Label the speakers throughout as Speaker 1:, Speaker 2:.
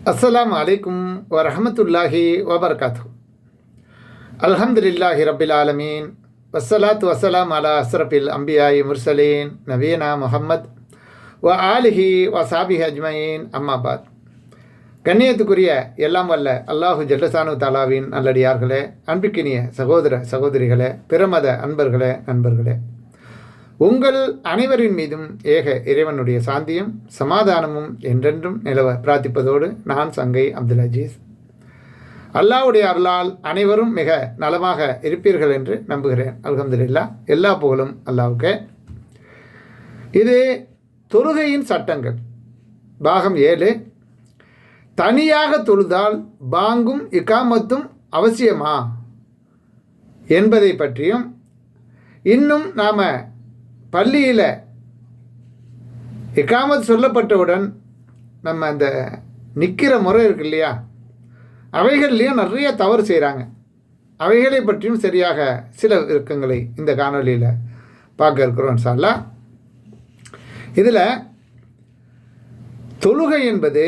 Speaker 1: அஸ்ஸலாமு அலைக்கும் வரஹமத்துல்லாஹி வபரகாத்து. அல்ஹம்துலில்லாஹி ரப்பில் ஆலமீன். வஸ்ஸலாத்து வஸ்ஸலாம் அலா அஸ்ரஃபில் அம்பியாயி முர்சலீன் நபீனா முஹம்மத் வ ஆலிஹி வசாபிஹி அஜ்மயீன். அம்மாபாத். கண்ணியத்துக்குரிய எல்லாம் வல்ல அல்லாஹு ஜல்லசானு தாலாவின் நல்லடியார்களே, அன்பிக்கினிய சகோதர சகோதரிகளே, பிரமத அன்பர்களே, நண்பர்களே, உங்கள் அனைவரின் மீதும் ஏக இறைவனுடைய சாந்தியும் சமாதானமும் என்றென்றும் நிலவ பிரார்த்திப்பதோடு நான் சங்கை அப்துல் அஜீஸ். அல்லாஹ்வுடைய அருளால் அனைவரும் மிக நலமாக இருப்பீர்கள் என்று நம்புகிறேன். அல்ஹம்துலில்லாஹ். எல்லா புகழும் அல்லாஹ்வுக்கே. இது தொழுகையின் சட்டங்கள் பாகம் 7. தனியாக தொழுதால் பாங்கும் இகாமத்தும் அவசியமா என்பதை பற்றியும், இன்னும் நாம் பள்ளியில் இகாமத் சொல்லப்பட்டவுடன் நம்ம அந்த நிற்கிற முறை இருக்கு இல்லையா, அவைகள்லேயும் நிறைய தவறு செய்கிறாங்க. அவைகளை பற்றியும் சரியாக சில விளக்கங்களை இந்த காணொலியில் பார்க்க இருக்கிறோம் இன்ஷா அல்லாஹ். இதில் தொழுகை என்பது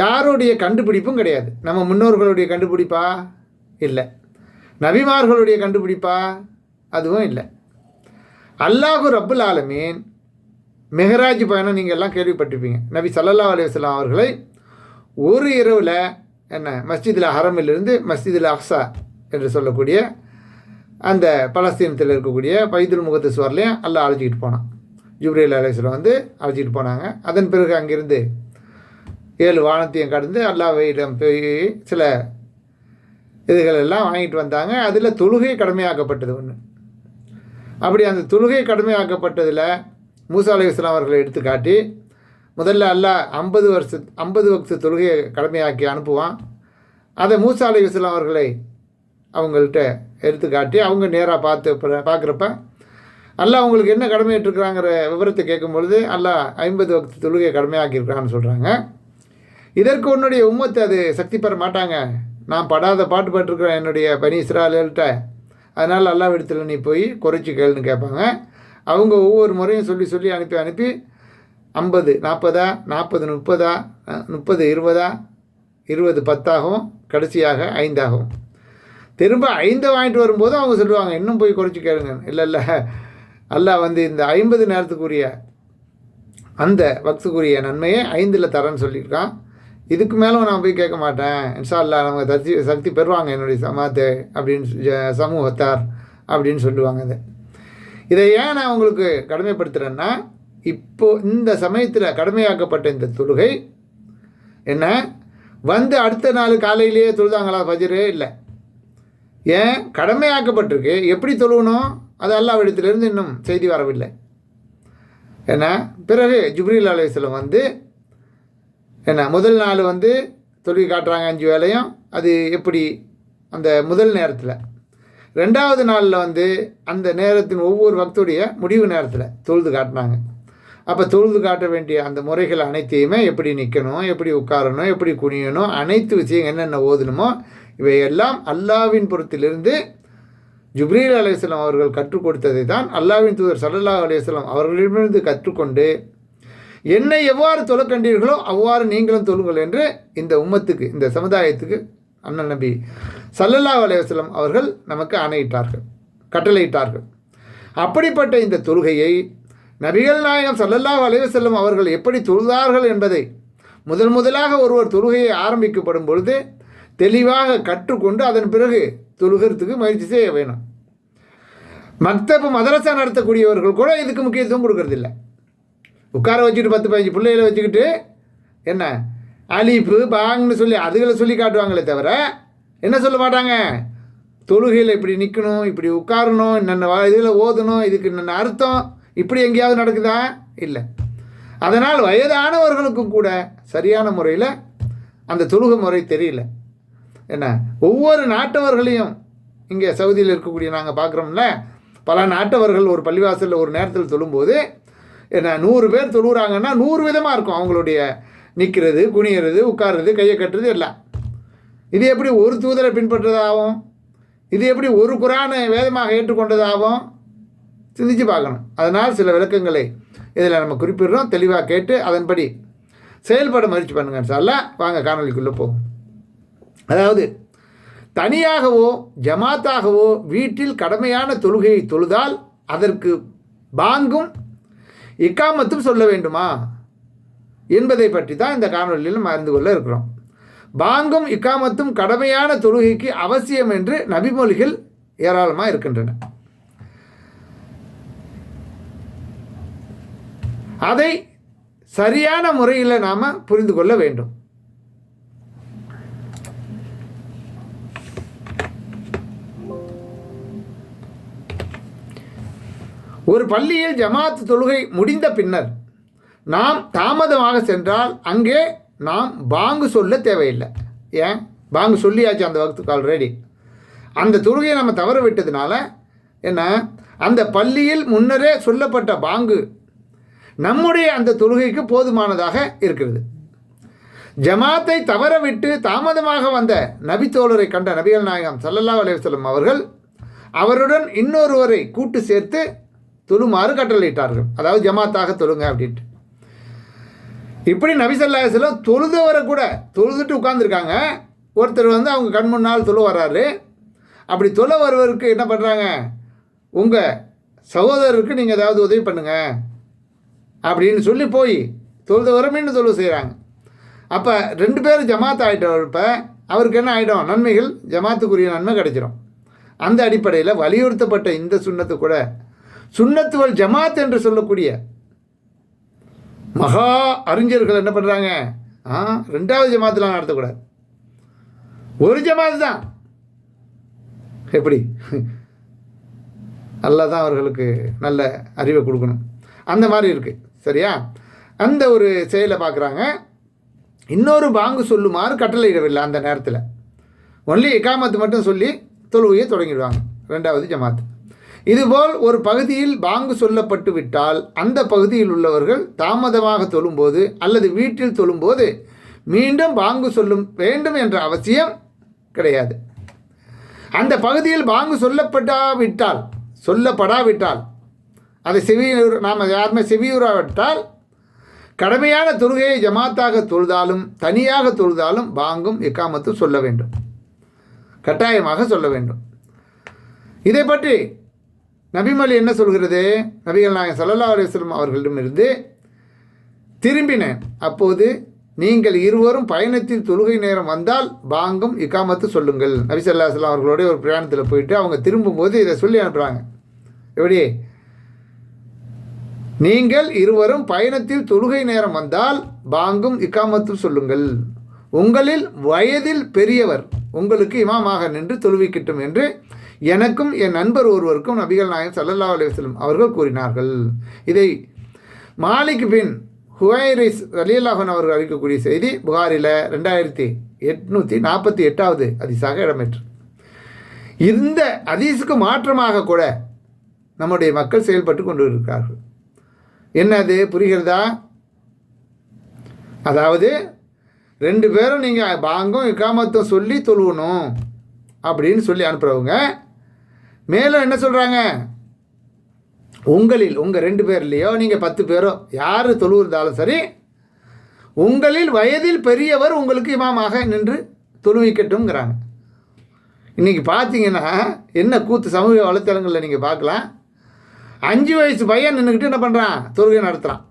Speaker 1: யாருடைய கண்டுபிடிப்பும் கிடையாது. நம்ம முன்னோர்களுடைய கண்டுபிடிப்பா இல்லை, நபிமார்களுடைய கண்டுபிடிப்பா அதுவும் இல்லை. அல்லாஹு ரப்புல் ஆலமீன் மெஹராஜ் பயணம் நீங்கள் எல்லாம் கேள்விப்பட்டிருப்பீங்க. நபி ஸல்லல்லாஹு அலைஹி வஸல்லம் அவர்களை ஒரு இரவில் மஸ்ஜிதுல் ஹரமிலிருந்து மஸ்ஜிதுல் அக்ஸா என்று சொல்லக்கூடிய அந்த பலஸ்தீனத்தில் இருக்கக்கூடிய பைத்துல் முகத்தஸ் வரலையும் அல்லாஹ் அழைச்சிக்கிட்டு போனான். ஜிப்ரீல் அலைஹிஸ்ஸலாம் அழைச்சிக்கிட்டு போனாங்க. அதன் பிறகு அங்கிருந்து 7 வானத்தையும் கடந்து அல்லாஹ்விடம் போய் சில இதுகளெல்லாம் வாங்கிட்டு வந்தாங்க. அதில் தொழுகை கடமையாக்கப்பட்டது ஒன்று. அப்படி அந்த தொழுகை கடமையாக்கப்பட்டதில் மூசா அலைஹிஸ்ஸலாம் அவர்களை எடுத்து காட்டி, முதல்ல அல்லாஹ் 50 வக்து தொழுகையை கடமையாக்கி அனுப்புவான். அதை மூசா அலைஹிஸ்ஸலாம் அவர்களை அவங்கள்ட்ட எடுத்து காட்டி அவங்க நேராக பார்க்குறப்ப அல்லாஹ் அவங்களுக்கு என்ன கடமையிட்டிருக்கிறாங்கிற விவரத்தை கேட்கும்பொழுது அல்லாஹ் 50 வக்து தொழுகையை கடமையாக்கியிருக்கிறான்னு சொல்கிறாங்க. இதற்கு உன்னுடைய உம்மத்து அது சக்தி பெற மாட்டாங்க, நான் படாத பாட்டு பட்டிருக்கிறேன் என்னுடைய பனி இஸ்ராயல்கிட்ட, அதனால் அல்லாஹ் இடத்துல நீ போய் குறைச்சி கேளுன்னு கேட்பாங்க. அவங்க ஒவ்வொரு முறையும் சொல்லி அனுப்பி 50 40 40 30 30 20 20 10 ஆகும், கடைசியாக 5 ஆகும். திரும்ப 5 வாங்கிட்டு வரும்போது அவங்க சொல்லுவாங்க இன்னும் போய் குறைச்சி கேளுங்க. இல்லை அல்லாஹ் இந்த 50 நேரத்துக்குரிய அந்த வக்துக்குரிய நன்மையை 5 தரேன்னு சொல்லியிருக்கான். இதுக்கு மேலும் நான் போய் கேட்க மாட்டேன், இன்ஷா அல்லாஹ் நம்ம சக்தி பெறுவாங்க என்னுடைய சமாத்தை அப்படின்னு சமூகத்தார் அப்படின்னு சொல்லுவாங்க. இதை ஏன் நான் உங்களுக்கு கடமைப்படுத்துகிறேன்னா, இப்போது இந்த சமயத்தில் கடமையாக்கப்பட்ட இந்த தொழுகை என்ன அடுத்த நாள் காலையிலேயே தொழுதாங்களா ஃபஜ்ரே? இல்லை. ஏன் கடமையாக்கப்பட்டிருக்கு, எப்படி தொழுகணும் அது அல்லாஹ்விடத்திலிருந்து இன்னும் செய்தி வரவில்லை. ஏன்னா பிறகு ஜிப்ரீல் அலைஹிஸ்ஸலாம் முதல் நாள் தொழுகை காட்டுறாங்க 5 வேளையும். அது எப்படி அந்த முதல் நேரத்தில், 2வது நாளில் அந்த நேரத்தின் ஒவ்வொரு வக்துடைய முடிவு நேரத்தில் தொழுது காட்டினாங்க. அப்போ தொழுது காட்ட வேண்டிய அந்த முறைகள் அனைத்தையுமே எப்படி நிற்கணும், எப்படி உட்காரணும், எப்படி குனியணும், அனைத்து விஷயம் என்னென்ன ஓதணுமோ இவையெல்லாம் அல்லாஹ்வின் புறத்திலிருந்து ஜிப்ரீல் அலைஹிஸ்ஸலாம் அவர்கள் கற்றுக் கொடுத்ததை தான் அல்லாஹ்வின் தூதர் ஸல்லல்லாஹு அலைஹி வஸல்லம் அவர்களிடமிருந்து கற்றுக்கொண்டு என்னை எவ்வாறு தொழ கண்டீர்களோ அவ்வாறு நீங்களும் தொழுங்கள் என்று இந்த உம்மத்துக்கு, இந்த சமுதாயத்துக்கு அண்ணன் நபி ஸல்லல்லாஹு அலைஹி வஸல்லம் அவர்கள் நமக்கு ஆணையிட்டார்கள், கட்டளையிட்டார்கள். அப்படிப்பட்ட இந்த தொழுகையை நபிகள் நாயகம் ஸல்லல்லாஹு அலைஹி வஸல்லம் அவர்கள் எப்படி தொழுதார்கள் என்பதை முதலாக ஒருவர் தொழுகையை ஆரம்பிக்கப்படும் பொழுது தெளிவாக கற்றுக்கொண்டு அதன் பிறகு தொழுகிறதுக்கு முயற்சி செய்ய வேணும். மதரசா நடத்தக்கூடியவர்கள் கூட இதுக்கு முக்கியத்துவம் கொடுக்கறதில்லை. உட்கார வச்சுட்டு 10-15 பிள்ளைகளை வச்சுக்கிட்டு அலிப்பு பாங்னு சொல்லி அதுகளை சொல்லி காட்டுவாங்களே தவிர என்ன சொல்ல மாட்டாங்க, தொழுகையில் இப்படி நிற்கணும், இப்படி உட்காரணும், என்னென்ன இதில் ஓதணும், இதுக்கு என்னென்ன அர்த்தம், இப்படி எங்கேயாவது நடக்குதா? இல்லை. அதனால் வயதானவர்களுக்கும் கூட சரியான முறையில் அந்த தொழுகை முறை தெரியல. ஒவ்வொரு நாட்டவர்களையும் இங்கே சவுதியில் இருக்கக்கூடிய நாங்கள் பார்க்குறோம்ல, பல நாட்டவர்கள் ஒரு பள்ளிவாசலில் ஒரு நேரத்தில் தொழும்போது 100 பேர் தொழுகிறாங்கன்னா 100 விதமாக இருக்கும் அவங்களுடைய நிற்கிறது, குனிகிறது, உட்கார்றது, கையை கட்டுறது எல்லாம். இது எப்படி ஒரு தூதரை பின்பற்றதாகும்? இது எப்படி ஒரு குரானை வேதமாக ஏற்றுக்கொண்டதாகும்? சிந்திச்சு பார்க்கணும். அதனால் சில விளக்கங்களை இதில் நம்ம குறிப்பிடுறோம். தெளிவாக கேட்டு அதன்படி செயல்பட முயற்சி பண்ணுங்க இன்ஷா வாங்க காணொலிக்குள்ளே போகும். அதாவது தனியாகவோ ஜமாத்தாகவோ வீட்டில் கடமையான தொழுகையை தொழுதால் அதற்கு பாங்கும் இக்காமத்தும் சொல்ல வேண்டுமா என்பதை பற்றி தான் இந்த காணொலியில் நம்ம அறிந்து கொள்ள இருக்கிறோம். பாங்கும் இக்காமத்தும் கடமையான தொழுகைக்கு அவசியம் என்று நபிமொழிகள் ஏராளமாக இருக்கின்றன. அதை சரியான முறையில் நாம் புரிந்து கொள்ள வேண்டும். ஒரு பள்ளியில் ஜமாத் தொழுகை முடிந்த பின்னர் நாம் தாமதமாக சென்றால் அங்கே நாம் பாங்கு சொல்ல தேவையில்லை. ஏன்? பாங்கு சொல்லியாச்சு அந்த வக்துக்கு ஆல்ரெடி. அந்த தொழுகையை நம்ம தவற விட்டதுனால என்ன, அந்த பள்ளியில் முன்னரே சொல்லப்பட்ட பாங்கு நம்முடைய அந்த தொழுகைக்கு போதுமானதாக இருக்கிறது. ஜமாத்தை தவற விட்டு தாமதமாக வந்த நபித்தோழரை கண்ட நபிகள் நாயகம் ஸல்லல்லாஹு அலைஹி வஸல்லம் அவர்கள் அவருடன் இன்னொருவரை கூட்டு சேர்த்து தொழுமாறு கட்டளையிட்டார்கள். அதாவது ஜமாத்தாக தொழுங்க அப்படின்ட்டு. இப்படி நபி ஸல்லல்லாஹு அலைஹி வஸல்லம் தொழுதவரை கூட தொழுதுட்டு உட்கார்ந்துருக்காங்க. ஒருத்தர் வந்து அவங்க கண் முன்னால் தொழு வர்றாரு. அப்படி தொழ வருவருக்கு என்ன பண்ணுறாங்க, உங்கள் சகோதரருக்கு நீங்கள் ஏதாவது உதவி பண்ணுங்கள் அப்படின்னு சொல்லி போய் தொழுதவரை மீண்டும் தொழு செய்கிறாங்க. அப்போ 2 பேர் ஜமாத் ஆகிட்டப்ப அவருக்கு என்ன ஆகிடும், நன்மைகள் ஜமாத்துக்குரிய நன்மை கிடைச்சிடும். அந்த அடிப்படையில் வலியுறுத்தப்பட்ட இந்த சுன்னத்து கூட சுன்னத்துவல் ஜமாத் என்று சொல்லக்கூடிய மகா அறிஞர்கள் என்ன பண்ணுறாங்க, 2வது ஜமாத்தெலாம் நடத்தக்கூடாது, ஒரு ஜமாத்து தான். எப்படி? அல்லாஹ் தான் அவர்களுக்கு நல்ல அறிவை கொடுக்கணும். அந்த மாதிரி இருக்குது. சரியா? அந்த ஒரு செயலை பார்க்குறாங்க. இன்னொரு பாங்கு சொல்லுமாறு கட்டளையிடவில்லை. அந்த நேரத்தில் ஒன்லி இகாமத்து மட்டும் சொல்லி தொழுகையை தொடங்கிடுவாங்க 2வது ஜமாத். இதுபோல் ஒரு பகுதியில் பாங்கு சொல்லப்பட்டு விட்டால் அந்த பகுதியில் உள்ளவர்கள் தாமதமாக தொழும்போது அல்லது வீட்டில் தொழும்போது மீண்டும் பாங்கு சொல்லும் வேண்டும் என்ற அவசியம் கிடையாது. அந்த பகுதியில் பாங்கு சொல்லப்படாவிட்டால் அதை நாம் யாருமே செவியுறாவிட்டால் கடமையான தொழுகையை ஜமாத்தாக தொழுதாலும் தனியாக தொழுதாலும் பாங்கும் இக்காமத்தும் சொல்ல வேண்டும், கட்டாயமாக சொல்ல வேண்டும். இதை பற்றி நபிமொழி என்ன சொல்கிறது, நபிகள் நாயகம் ஸல்லல்லாஹு அலைஹி வஸல்லம் அவர்களிடமிருந்து திரும்பினேன். அப்போது நீங்கள் இருவரும் பயணத்தில் தொழுகை நேரம் வந்தால் பாங்கும் இக்காமத்து சொல்லுங்கள். நபி ஸல்லல்லாஹு அலைஹி வஸல்லம் அவர்களோட ஒரு பிரயாணத்தில் போயிட்டு அவங்க திரும்பும்போது இதை சொல்லி அனுப்புகிறாங்க. எப்படி? நீங்கள் இருவரும் பயணத்தில் தொழுகை நேரம் வந்தால் பாங்கும் இக்காமத்தும் சொல்லுங்கள். உங்களில் வயதில் பெரியவர் உங்களுக்கு இமாமாக நின்று தொழுவிக்கட்டும் என்று எனக்கும் என் நண்பர் ஒருவருக்கும் நபிகள் நாயகம் ஸல்லல்லாஹு அலைஹி வஸல்லம் அவர்கள் கூறினார்கள். இதை மாலிக் பின் ஹுவைரிஸ் ரலியல்லாஹு அன்ஹு அவர்கள் அறிவிக்கக்கூடிய செய்தி புகாரில் 2848வது ஹதீஸாக இடம்பெற்று. இந்த ஹதீஸுக்கு மாற்றமாக கூட நம்முடைய மக்கள் செயல்பட்டு கொண்டு இருக்கிறார்கள். என்னது புரிகிறதா? அதாவது 2 பேரும் நீங்கள் பாங்கும் இக்காமத்தும் சொல்லி தொழுவணும் அப்படின்னு சொல்லி அனுப்புகிறவங்க மேலும் என்ன சொல்கிறாங்க, உங்களில் உங்கள் 2 பேர்லையோ நீங்கள் 10 பேரோ யார் தொழுவிருந்தாலும் சரி உங்களில் வயதில் பெரியவர் உங்களுக்கு இமாமாக நின்று தொழுவிக்கட்டும்ங்கிறாங்க. இன்றைக்கி பார்த்தீங்கன்னா என்ன கூத்து சமூக வலைத்தளங்களில் நீங்கள் பார்க்கலாம். 5 வயசு பையன் நின்றுக்கிட்டு என்ன பண்ணுறான், தொழுகை நடத்துகிறான்.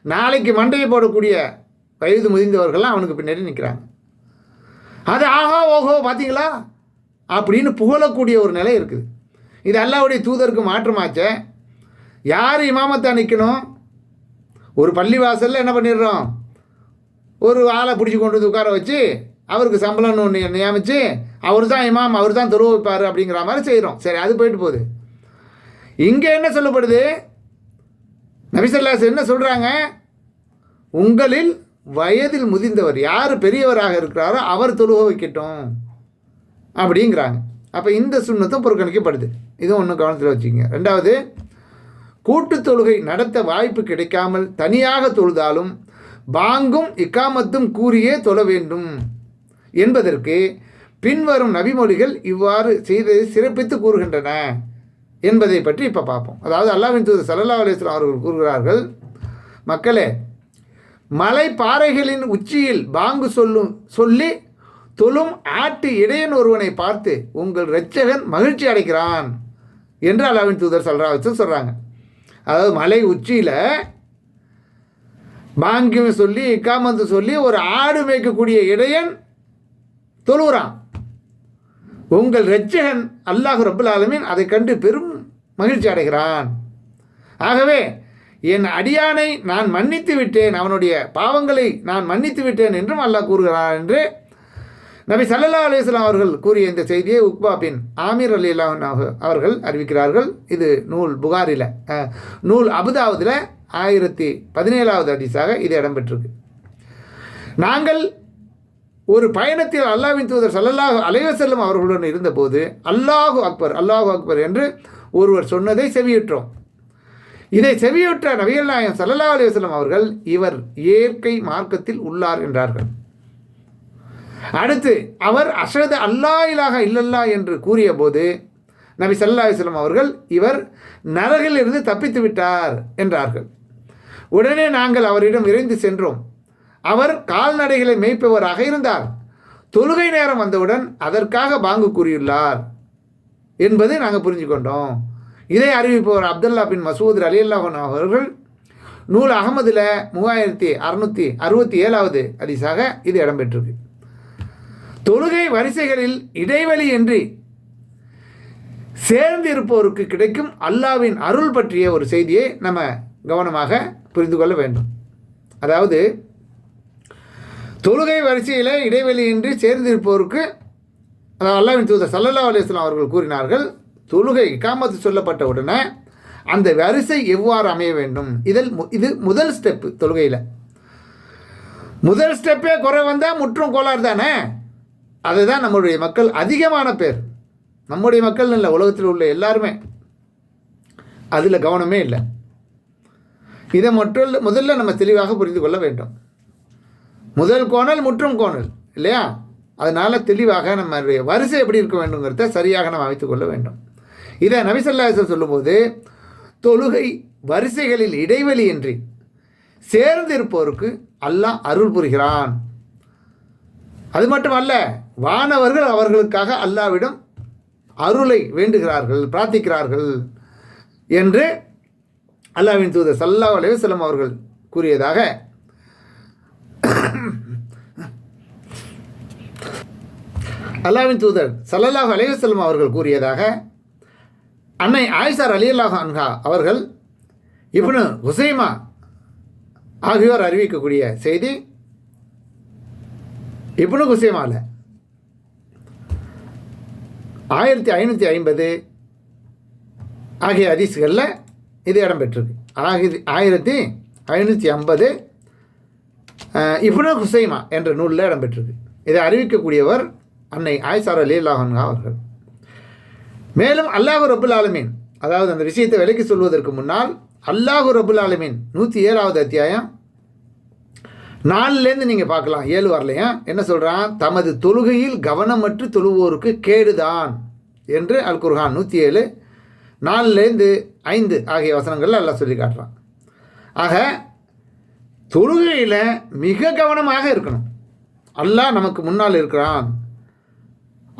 Speaker 1: நாளைக்கு மண்டையை போடக்கூடிய வயது முதிர்ந்தவர்கள்லாம் அவனுக்கு பின்னாடி நிற்கிறாங்க. அது ஆஹா ஓஹோ பார்த்தீங்களா அப்படின்னு புகழக்கூடிய ஒரு நிலை இருக்குது. இது அல்லாஹ்வுடைய தூதருக்கு மாற்றமாச்சே. யார் இமாமத்தா நிற்கணும்? ஒரு பள்ளிவாசலில் என்ன பண்ணிடுறோம், ஒரு ஆளை பிடிச்சி கொண்டு வந்து உட்கார வச்சு அவருக்கு சம்பளம்னு ஒன்று நியமித்து அவர் தான் இமாம், அவர் தான் தொழு வைப்பார் அப்படிங்கிற மாதிரி செய்கிறோம். சரி, அது போயிட்டு போகுது. இங்கே என்ன சொல்லப்படுது, நபி ஸல்லல்லாஹு அலைஹி வஸல்லம் என்ன சொல்கிறாங்க, உங்களில் வயதில் முதிர்ந்தவர் யார் பெரியவராக இருக்கிறாரோ அவர் தொழுக வைக்கட்டும் அப்படிங்கிறாங்க. அப்போ இந்த சுன்னத்தும் புறக்கணிக்கப்படுது. இதுவும் ஒன்று கவனத்தில் வச்சுக்கோங்க. 2வது, கூட்டு தொழுகை நடத்த வாய்ப்பு கிடைக்காமல் தனியாக தொழுதாலும் பாங்கும் இக்காமத்தும் கூறியே தொழ வேண்டும் என்பதற்கு பின்வரும் நபிமொழிகள் இவ்வாறு செய்ததை சிறப்பித்து கூறுகின்றன என்பதை பற்றி இப்போ பார்ப்போம். அதாவது அல்லாஹ்வின் தூதர் ஸல்லல்லாஹு அலைஹி வஸல்லம் அவர்கள் கூறுகிறார்கள், மக்களே, மலை பாறைகளின் உச்சியில் பாங்கு சொல்லி தொழும் ஆட்டு இடையன் ஒருவனை பார்த்து உங்கள் இரட்சகன் மகிழ்ச்சி அடைக்கிறான் என்று அல்லாஹ்வின் தூதர் சொல்கிறாங்க. அதாவது மலை உச்சியில் பாங்கு சொல்லி இக்காமத்து சொல்லி ஒரு ஆடு மேய்க்கக்கூடிய இடையன் தொழுகிறான். உங்கள் இரட்சகன் அல்லாஹ் ரப்புல் ஆலமீன் அதை கண்டு பெரும் மகிழ்ச்சி அடைகிறான். ஆகவே என் அடியானை நான் மன்னித்து விட்டேன், அவனுடைய பாவங்களை நான் மன்னித்து விட்டேன் என்றும் அல்லாஹ் கூறுகிறான் என்று நபி ஸல்லல்லாஹு அலைஹி வஸல்லம் அவர்கள் கூறிய இந்த செய்தியை உக்பா பின் ஆமீர் ரலியல்லாஹு அன்ஹு அவர்கள் அறிவிக்கிறார்கள். இது நூல் புகாரில், நூல் அபுதாவுதில் 1017வது ஹதீஸாக இது இடம்பெற்றிருக்கு. நாங்கள் ஒரு பயணத்தில் அல்லாஹ்வின் தூதர் ஸல்லல்லாஹு அலைஹி வஸல்லம் அவர்களுடன் இருந்தபோது அல்லாஹு அக்பர் அல்லாஹு அக்பர் என்று ஒருவர் சொன்னதை செவியுற்றோம். இதை செவியுற்ற நபிகள் நாயகம் ஸல்லல்லாஹு அலைஹி வஸல்லம் அவர்கள் இவர் இயற்கை மார்க்கத்தில் உள்ளார் என்றார்கள். அடுத்து அவர் அஷ்ஹது அல்லா இலாஹ இல்லல்லாஹ் என்று கூறிய போது நபி ஸல்லல்லாஹு அலைஹி வஸல்லம் அவர்கள் இவர் நரகிலிருந்து தப்பித்து விட்டார் என்றார்கள். உடனே நாங்கள் அவரிடம் விரைந்து சென்றோம். அவர் கால்நடைகளை மேய்ப்பவராக இருந்தார். தொழுகை நேரம் வந்தவுடன் அதற்காக பாங்கு கூறியுள்ளார் என்பது நாங்கள் புரிஞ்சு கொண்டோம். இதை அறிவிப்பவர் அப்துல்லா பின் மசூத் ரலியல்லாஹு அன்ஹு அவர்கள் நூல் அகமதில் 3667வது ஹதீஸாக இது இடம்பெற்றிருக்கு. தொழுகை வரிசைகளில் இடைவெளியின்றி சேர்ந்து இருப்போருக்கு கிடைக்கும் அல்லாஹ்வின் அருள் பற்றிய ஒரு செய்தியை நம்ம கவனமாக புரிந்து கொள்ள வேண்டும். அதாவது தொழுகை வரிசையில் இடைவெளியின்றி சேர்ந்து இருப்போருக்கு, அதாவது அல்லாஹ்வின் தூதர் ஸல்லல்லாஹு அலைஹி வஸல்லம் அவர்கள் கூறினார்கள், தொழுகை இகாமத்து சொல்லப்பட்ட உடனே அந்த வரிசை எவ்வாறு அமைய வேண்டும். இது முதல் ஸ்டெப்பு. தொழுகையில் முதல் ஸ்டெப்பே குறை வந்தால் முற்றும் கோளாறு தானே. அதுதான் நம்முடைய மக்கள் அதிகமான பேர், நம்முடைய மக்கள் இல்லை, உலகத்தில் உள்ள எல்லாருமே அதில் கவனமே இல்லை. இதை முதல்ல நம்ம தெளிவாக புரிந்து கொள்ள வேண்டும். முதல் கோணல் முற்றும் கோணல் இல்லையா? அதனால் தெளிவாக நம்மளுடைய வரிசை எப்படி இருக்க வேண்டுங்கிறத சரியாக நம்ம அமைத்து கொள்ள வேண்டும். இதை நபி ஸல்லல்லாஹு அலைஹி வஸல்லம் சொல்லும்போது தொழுகை வரிசைகளில் இடைவெளியின்றி சேர்ந்து இருப்போருக்கு அல்லாஹ் அருள் புரிகிறான். அது மட்டுமல்ல, வானவர்கள் அவர்களுக்காக அல்லாஹ்விடம் அருளை வேண்டுகிறார்கள், பிரார்த்திக்கிறார்கள் என்று அல்லாஹ்வின் தூதர் ஸல்லல்லாஹு அலைஹி வஸல்லம் அவர்கள் கூறியதாக அல்லாஹ்வின் தூதர் ஸல்லல்லாஹு அலைஹி வஸல்லம் அவர்கள் கூறியதாக அன்னை ஆயிஷா ரலியல்லாஹு அன்ஹா அவர்கள் இப்னு ஹுசைமா ஆகியோர் அறிவிக்கக்கூடிய செய்தி இப்னு ஹுசைமாவில் 1550 ஆகிய ஹதீஸ்களில் இது இடம்பெற்றிருக்கு. 1550 இப்னு ஹுசைமா என்ற நூலில் இடம்பெற்றிருக்கு. இதை அறிவிக்கக்கூடியவர் அன்னை ஆயிஷா ரலியல்லாஹு அன்ஹா அவர்கள். மேலும் அல்லாஹ் ரப்புல் ஆலமீன், அதாவது அந்த விஷயத்தை விலக்கி சொல்வதற்கு முன்னால் அல்லாஹ் ரப்புல் ஆலமீன் 107வது அத்தியாயம் 4லேருந்து நீங்கள் பார்க்கலாம், 7 வரலையா என்ன சொல்கிறான், தமது தொழுகையில் கவனமற்று தொழுவோருக்கு கேடுதான் என்று அல் குர்ஆன் 107 4லேருந்து 5 ஆகிய வசனங்களில் அல்லாஹ் சொல்லி காட்டுறான். ஆக தொழுகையில் மிக கவனமாக இருக்கணும். அல்லாஹ் நமக்கு முன்னால் இருக்கிறான்,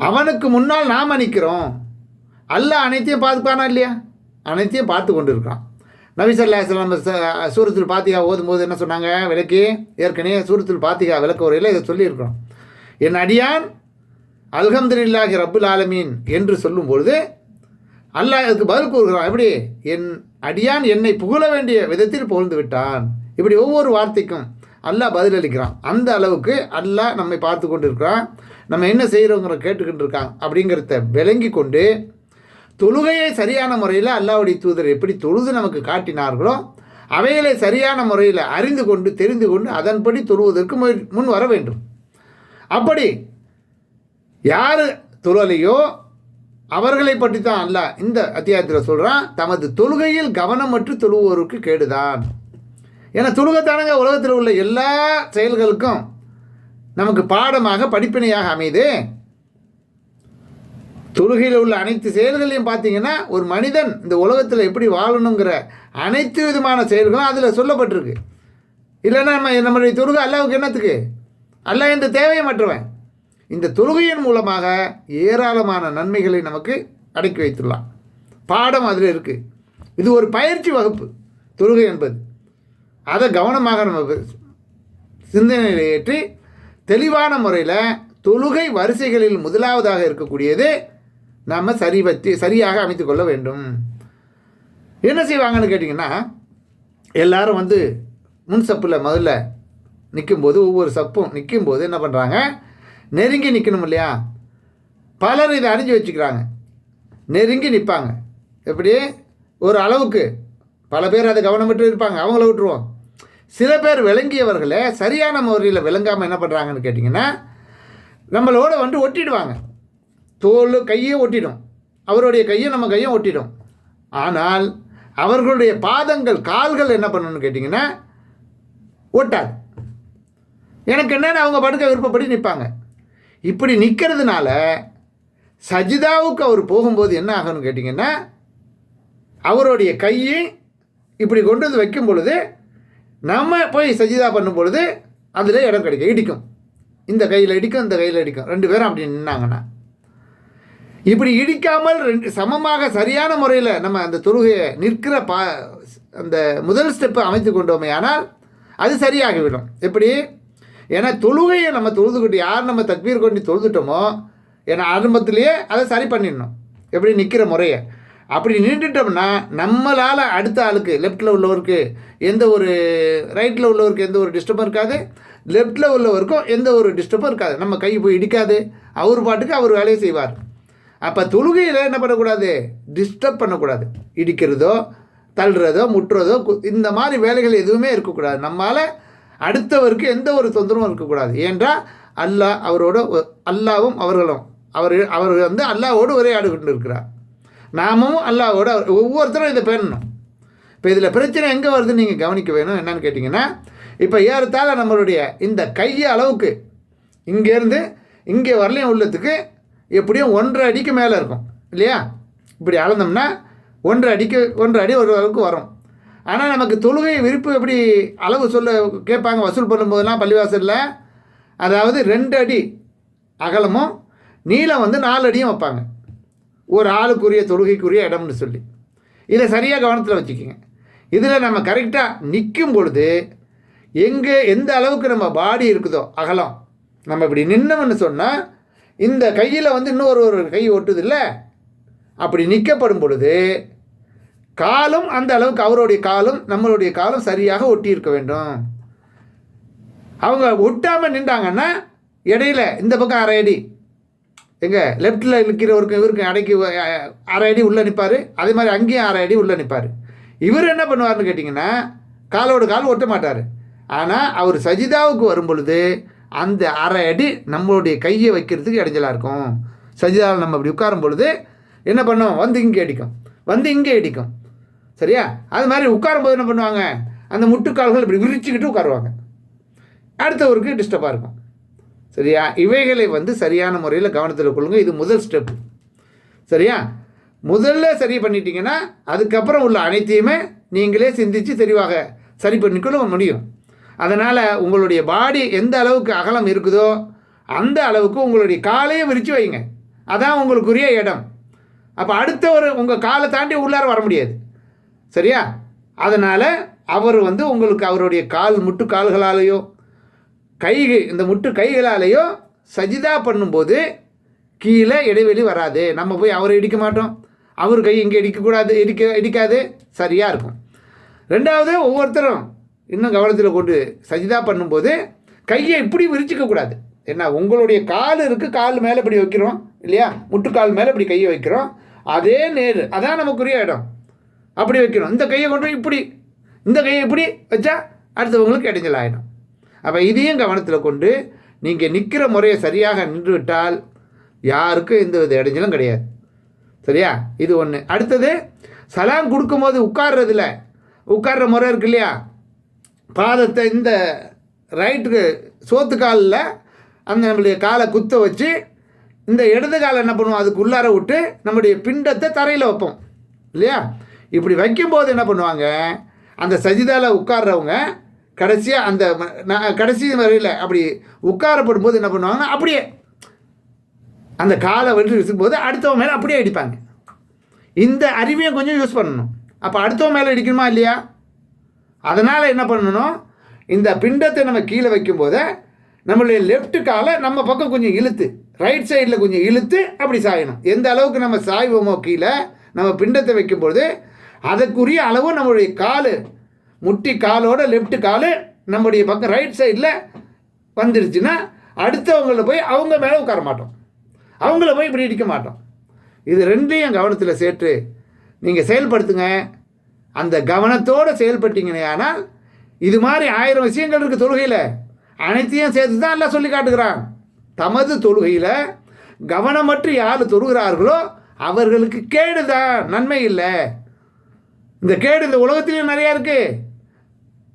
Speaker 1: அவனுக்கு முன்னால் நாம் நிற்கிறோம். அல்லாஹ் அனைத்தையும் பார்த்துப்பானா இல்லையா? அனைத்தையும் பார்த்து கொண்டு இருக்கான். நபி ஸல்லல்லாஹு அலைஹி வஸல்லம் சூரத்துல் ஃபாத்திஹா ஓதும்போது என்ன சொன்னாங்க விளக்கி? ஏற்கனவே சூரத்துல் ஃபாத்திஹா விளக்க உரையில் இதை சொல்லியிருக்கிறோம். என் அடியான் அல்ஹம்துலில்லாஹி ரப்புல் ஆலமீன் என்று சொல்லும்பொழுது அல்லாஹ் அதுக்கு பதில் கூறுகிறான். எப்படி? என் அடியான் என்னை புகழ வேண்டிய விதத்தில் புகழ்ந்து விட்டான். இப்படி ஒவ்வொரு வார்த்தைக்கும் அல்லாஹ் பதிலளிக்கிறான். அந்த அளவுக்கு அல்லாஹ் நம்மை பார்த்து கொண்டு இருக்கிறான், நம்ம என்ன செய்கிறோங்கிற கேட்டுக்கிட்டு இருக்கான் அப்படிங்கிறத விளங்கி கொண்டு தொழுகையை சரியான முறையில் அல்லாஹ்வுடைய தூதர் எப்படி தொழுது நமக்கு காட்டினார்களோ அவைகளை சரியான முறையில் அறிந்து கொண்டு தெரிந்து கொண்டு அதன்படி தொழுவதற்கு முன் வர வேண்டும். அப்படி யார் தொழலையோ அவர்களை பற்றி தான் அல்லாஹ் இந்த அத்தியாயத்தில் சொல்கிறான், தமது தொழுகையில் கவனமற்று தொழுவோருக்கு கேடுதான். ஏன்னா தொழுகைத்தானங்க உலகத்தில் உள்ள எல்லா செயல்களுக்கும் நமக்கு பாடமாக படிப்பினையாக அமையுது. தொழுகையில் உள்ள அனைத்து செயல்களையும் பார்த்தீங்கன்னா ஒரு மனிதன் இந்த உலகத்தில் எப்படி வாழணுங்கிற அனைத்து விதமான செயல்களும் அதில் சொல்லப்பட்டிருக்கு. இல்லைன்னா நம்மளுடைய தொழுகை அல்லாவுக்கு என்னத்துக்கு? அல்லாஹ் இந்த தேவையமற்றவன். இந்த தொழுகையின் மூலமாக ஏராளமான நன்மைகளை நமக்கு அடக்கி வைத்துள்ளான். பாடம் அதில் இருக்குது. இது ஒரு பயிற்சி வகுப்பு தொழுகை என்பது. அதை கவனமாக நம்ம சிந்தனையில் ஏற்றி தெளிவான முறையில் தொழுகை வரிசைகளில் முதலாவதாக இருக்கக்கூடியது நம்ம சரியாக அமைத்து கொள்ள வேண்டும். என்ன செய்வாங்கன்னு கேட்டிங்கன்னா, எல்லாரும் முன் சப்பில் முதல்ல நிற்கும்போது, ஒவ்வொரு சப்பும் நிற்கும்போது என்ன பண்ணுறாங்க, நெருங்கி நிற்கணும் இல்லையா? பலர் இதை அறிஞ்சு வச்சுக்கிறாங்க. நெருங்கி நிற்பாங்க. எப்படி ஒரு அளவுக்கு பல பேர் அதை கவனம் விட்டு இருப்பாங்க, அவங்கள விட்டுருவோம். சில பேர் விளங்கியவர்களை சரியான முறையில் விளங்காமல் என்ன பண்ணுறாங்கன்னு கேட்டிங்கன்னா, நம்மளோட ஒட்டிடுவாங்க. தோல் கையே ஒட்டிடும், அவருடைய கையை நம்ம கையும் ஒட்டிடும். ஆனால் அவர்களுடைய பாதங்கள் கால்கள் என்ன பண்ணணும்னு கேட்டிங்கன்னா ஒட்டாது. எனக்கு என்னென்னு அவங்க படுக்க விருப்பப்படி நிற்பாங்க. இப்படி நிற்கிறதுனால சஜிதாவுக்கு அவர் போகும்போது என்ன ஆகணும்னு கேட்டிங்கன்னா, அவருடைய கையை இப்படி கொண்டு வந்து வைக்கும் பொழுது நம்ம போய் சஜிதா பண்ணும் பொழுது அதில் இடம் கிடைக்கும், இடிக்கும். இந்த கையில் இடிக்கும், இந்த கையில் இடிக்கும். 2 பேரும் அப்படி நின்னாங்கன்னா, இப்படி இடிக்காமல் சமமாக சரியான முறையில் நம்ம அந்த தொழுகையை நிற்கிற அந்த முதல் ஸ்டெப்பை அமைத்து கொண்டோமே ஆனால் அது சரியாகிவிடும். எப்படி? ஏன்னா தொழுகையை நம்ம தொழுதுக்கிட்டு யார் நம்ம தக்பீர் கொண்டு தொழுதுட்டோமோ, ஏன்னா ஆரம்பத்திலேயே அதை சரி பண்ணிடணும். எப்படி நிற்கிற முறையை அப்படி நின்றுட்டோம்னா நம்மளால் அடுத்த ஆளுக்கு லெஃப்ட்டில் உள்ளவருக்கு எந்த ஒரு, ரைட்டில் உள்ளவருக்கு எந்த ஒரு டிஸ்டர்பும் இருக்காது, லெஃப்ட்டில் உள்ளவருக்கும் எந்த ஒரு டிஸ்டர்பும் இருக்காது. நம்ம கை போய் இடிக்காது, அவர் பாட்டுக்கு அவர் வேலையை செய்வார். அப்போ தொழுகையில் என்ன பண்ணக்கூடாது, டிஸ்டர்ப் பண்ணக்கூடாது. இடிக்கிறதோ தள்ளுறதோ முட்டுறதோ இந்த மாதிரி வேலைகள் எதுவுமே இருக்கக்கூடாது. நம்மளால் அடுத்தவருக்கு எந்த ஒரு தொந்தரவும் இருக்கக்கூடாது. ஏன்றால் அல்லாவும் அவர்களும் அவர் அல்லாவோடு உரையாடு கொண்டு இருக்கிறார். நாமும் அல்லாவோட ஒவ்வொருத்தரும் இதை பேணணும். இப்போ இதில் பிரச்சனை எங்கே வருதுன்னு நீங்கள் கவனிக்க வேணும். என்னன்னு கேட்டிங்கன்னா, இப்போ ஏறத்தாழ நம்மளுடைய இந்த கையை அளவுக்கு இங்கேருந்து இங்கே வரலையும் உள்ளத்துக்கு எப்படியும் 1.5 அடிக்கு மேலே இருக்கும் இல்லையா? இப்படி அளந்தோம்னா 1.5 அடி ஒரு அளவுக்கு வரும். ஆனால் நமக்கு தொழுகை விருப்பு எப்படி அளவு சொல்ல கேட்பாங்க வசூல் பண்ணும்போதெல்லாம் பள்ளிவாசலில், அதாவது 2 அடி அகலமும் நீளம் 4 அடியும் வைப்பாங்க, ஒரு ஆளுக்குரிய தொழுகைக்குரிய இடம்னு சொல்லி. இதை சரியாக கவனத்தில் வச்சுக்கோங்க. இதில் நம்ம கரெக்டாக நிற்கும் பொழுது எந்த அளவுக்கு நம்ம பாடி இருக்குதோ அகலம், நம்ம இப்படி நின்னோம்னு சொன்னால் இந்த கையில் இன்னொரு கை ஒட்டுது இல்லை, அப்படி நிற்கப்படும் பொழுது காலும் அந்த அளவுக்கு அவருடைய காலும் நம்மளுடைய காலும் சரியாக ஒட்டி இருக்க வேண்டும். அவங்க ஒட்டாமல் நின்றாங்கன்னா இடையில இந்த பக்கம் 1/2 அடி, எங்கள் லெஃப்ட்டில் இருக்கிறவருக்கு இவருக்கு அடைக்கி 1/2 அடி உள்ளே நிற்பார், அதே மாதிரி அங்கேயும் 1/2 அடி உள்ளே நிற்பார். இவர் என்ன பண்ணுவார்னு கேட்டிங்கன்னா, காலோடு கால் ஒட்ட மாட்டார். ஆனால் அவர் சஜிதாவுக்கு வரும் பொழுது அந்த 1/2 அடி நம்மளுடைய கையை வைக்கிறதுக்கு இடைஞ்சலாக இருக்கும். சஜிதாவில் நம்ம அப்படி உட்காரும் பொழுது என்ன பண்ணோம், இங்கே அடிக்கும், இங்கே இடிக்கும். சரியா? அது மாதிரி உட்காரும்போது என்ன பண்ணுவாங்க, அந்த முட்டுக்கால்கள் இப்படி விரிச்சுக்கிட்டு உட்காருவாங்க, அடுத்தவருக்கு டிஸ்டர்பாக இருக்கும். சரியா? இவைகளை சரியான முறையில் கவனத்தில் கொள்ளுங்கள். இது முதல் ஸ்டெப்பு. சரியா? முதல்ல சரி பண்ணிட்டீங்கன்னா அதுக்கப்புறம் உள்ள அனைத்தையுமே நீங்களே சிந்தித்து தெளிவாக சரி பண்ணிக்கொள்ள முடியும். அதனால் உங்களுடைய பாடி எந்த அளவுக்கு அகலம் இருக்குதோ அந்த அளவுக்கு உங்களுடைய காலையும் விரித்து வைங்க. அதான் உங்களுக்குரிய இடம். அப்போ அடுத்தவர் உங்கள் காலை தாண்டி உள்ளார வர முடியாது. சரியா? அதனால் அவர் உங்களுக்கு அவருடைய முட்டு கால்களாலேயோ இந்த முட்டு கைகளாலேயோ சஜிதா பண்ணும்போது கீழே இடைவெளி வராது. நம்ம போய் அவரை இடிக்க மாட்டோம், அவர் கை இங்கே இடிக்காது, சரியாக இருக்கும். 2வது, ஒவ்வொருத்தரும் இன்னும் கவனத்தில் கொண்டு சஜிதா பண்ணும்போது கையை இப்படி விரிச்சிக்கக்கூடாது. ஏன்னா உங்களுடைய கால் இருக்குது, கால் மேலே இப்படி வைக்கிறோம் இல்லையா, முட்டுக்கால் மேலே இப்படி கையை வைக்கிறோம், அதே நேர், அதான் நமக்குரிய இடம், அப்படி வைக்கணும். இந்த கையை கொண்டு இப்படி, இந்த கையை இப்படி வச்சா அடுத்தவங்களுக்கு இடைஞ்சல் ஆகிடும். அப்போ இதையும் கவனத்தில் கொண்டு நீங்கள் நிற்கிற முறையை சரியாக நின்று விட்டால் யாருக்கும் எந்த வித இடைஞ்சலும் கிடையாது. சரியா? இது ஒன்று. அடுத்தது, சலாம் கொடுக்கும்போது உட்கார்ற முறை இருக்கு இல்லையா, பாதத்தை இந்த ரைட்டுக்கு சோத்துக்காலில் அந்த நம்மளுடைய காலை குத்த வச்சு இந்த இடது காலை என்ன பண்ணுவோம், அதுக்கு உள்ளார விட்டு நம்முடைய பிண்டத்தை தரையில் வைப்போம் இல்லையா? இப்படி வைக்கும்போது என்ன பண்ணுவாங்க, அந்த சஜிதாவில் உட்கார்றவங்க கடைசியாக அந்த கடைசி வரையில் அப்படி உட்காரப்படும் போது என்ன பண்ணுவாங்கன்னா அப்படியே அந்த காலை வந்து வீசும்போது அடுத்தவன் மேலே அப்படியே அடிப்பாங்க. இந்த அறிவையும் கொஞ்சம் யூஸ் பண்ணணும். அப்போ அடுத்தவன் மேலே அடிக்கணுமா இல்லையா? அதனால் என்ன பண்ணணும், இந்த பிண்டத்தை நம்ம கீழே வைக்கும்போது நம்மளுடைய லெஃப்ட் காலை நம்ம பக்கம் கொஞ்சம் இழுத்து ரைட் சைடில் கொஞ்சம் இழுத்து அப்படி சாயணும். எந்த அளவுக்கு நம்ம சாய்வோமோ கீழே நம்ம பிண்டத்தை வைக்கும்போது அதற்குரிய அளவு நம்மளுடைய கால் முட்டி காலோட லெஃப்ட் கால் நம்முடைய பக்கம் ரைட் சைடில் வந்துருச்சுன்னா அடுத்தவங்கள போய் அவங்க மேலே உட்கார மாட்டோம், அவங்கள போய் இப்படி இடிக்க மாட்டோம். இது ரெண்டையும் கவனத்தில் சேர்த்து நீங்கள் செயல்படுத்துங்க. அந்த கவனத்தோடு செயல்பட்டீங்கன்னு ஆனால் இது மாதிரி 1000 விஷயங்கள் இருக்குது தொழுகையில், அனைத்தையும் சேர்த்து தான் எல்லாம் சொல்லி காட்டுகிறான். தமது தொழுகையில் கவனமற்று யார் தொழுகிறார்களோ அவர்களுக்கு கேடு தான், நன்மை இல்லை. இந்த கேடு இந்த உலகத்திலையும் நிறையா இருக்குது,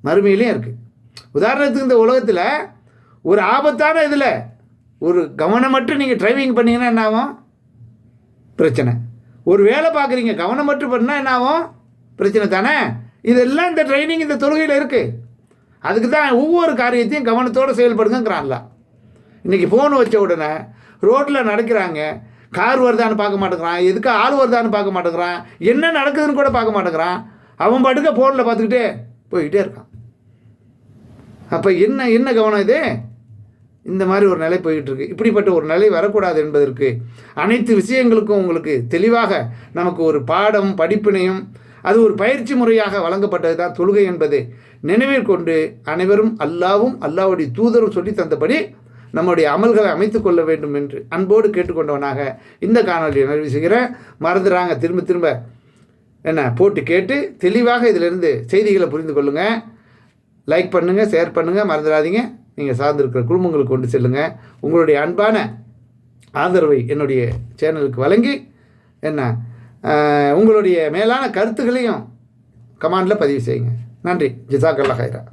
Speaker 1: மறுமையிலையும் இருக்குது. உதாரணத்துக்கு இந்த உலகத்தில் ஒரு ஆபத்தான இதில் ஒரு கவனமற்று நீங்கள் டிரைவிங் பண்ணிங்கன்னா என்ன ஆகும்? பிரச்சனை. ஒரு வேலை பார்க்குறீங்க கவனமற்று பண்ணால் என்ன ஆகும்? பிரச்சனை தானே. இதெல்லாம் இந்த ட்ரைனிங் இந்த தொழுகையில் இருக்குது. அதுக்கு தான் ஒவ்வொரு காரியத்தையும் கவனத்தோடு செயல்படுங்கிறான்ல. இன்றைக்கி ஃபோன் வச்ச உடனே ரோட்டில் நடக்கிறாங்க, கார் வருதான்னு பார்க்க மாட்டேங்கிறான், எதுக்கு ஆள் வருதான்னு பார்க்க மாட்டேங்கிறான், என்ன நடக்குதுன்னு கூட பார்க்க மாட்டேங்கிறான். அவன் பாட்டுக்க ஃபோனில் பார்த்துக்கிட்டே போய்கிட்டே இருக்கான். அப்போ என்ன கவனம் இது? இந்த மாதிரி ஒரு நிலை போய்கிட்டு இருக்கு. இப்படிப்பட்ட ஒரு நிலை வரக்கூடாது என்பதற்கு அனைத்து விஷயங்களுக்கும் உங்களுக்கு தெளிவாக நமக்கு ஒரு பாடம் படிப்பினையும் அது ஒரு பயிற்சி முறையாக வழங்கப்பட்டது தான் தொழுகை என்பது நினைவில் கொண்டு அனைவரும் அல்லாவும் அல்லாவுடைய தூதரும் சொல்லி தந்தபடி நம்முடைய அமல்களை அமைத்து கொள்ள வேண்டும் என்று அன்போடு கேட்டுக்கொண்டவனாக இந்த காணொலியை நிறைவு செய்கிறேன். மறந்துடுறாங்க திரும்ப என்ன போட்டு கேட்டு தெளிவாக இதிலிருந்து செய்திகளை புரிந்து கொள்ளுங்கள். லைக் பண்ணுங்கள், ஷேர் பண்ணுங்கள், மறந்துடாதீங்க. நீங்கள் சார்ந்திருக்கிற குடும்பங்களுக்கு கொண்டு செல்லுங்கள். உங்களுடைய அன்பான ஆதரவை என்னுடைய சேனலுக்கு வழங்கி உங்களுடைய மேலான கருத்துக்களையும் கமெண்டில் பதிவு செய்யுங்க. நன்றி. ஜிசாக்கல்லா ஹைரா.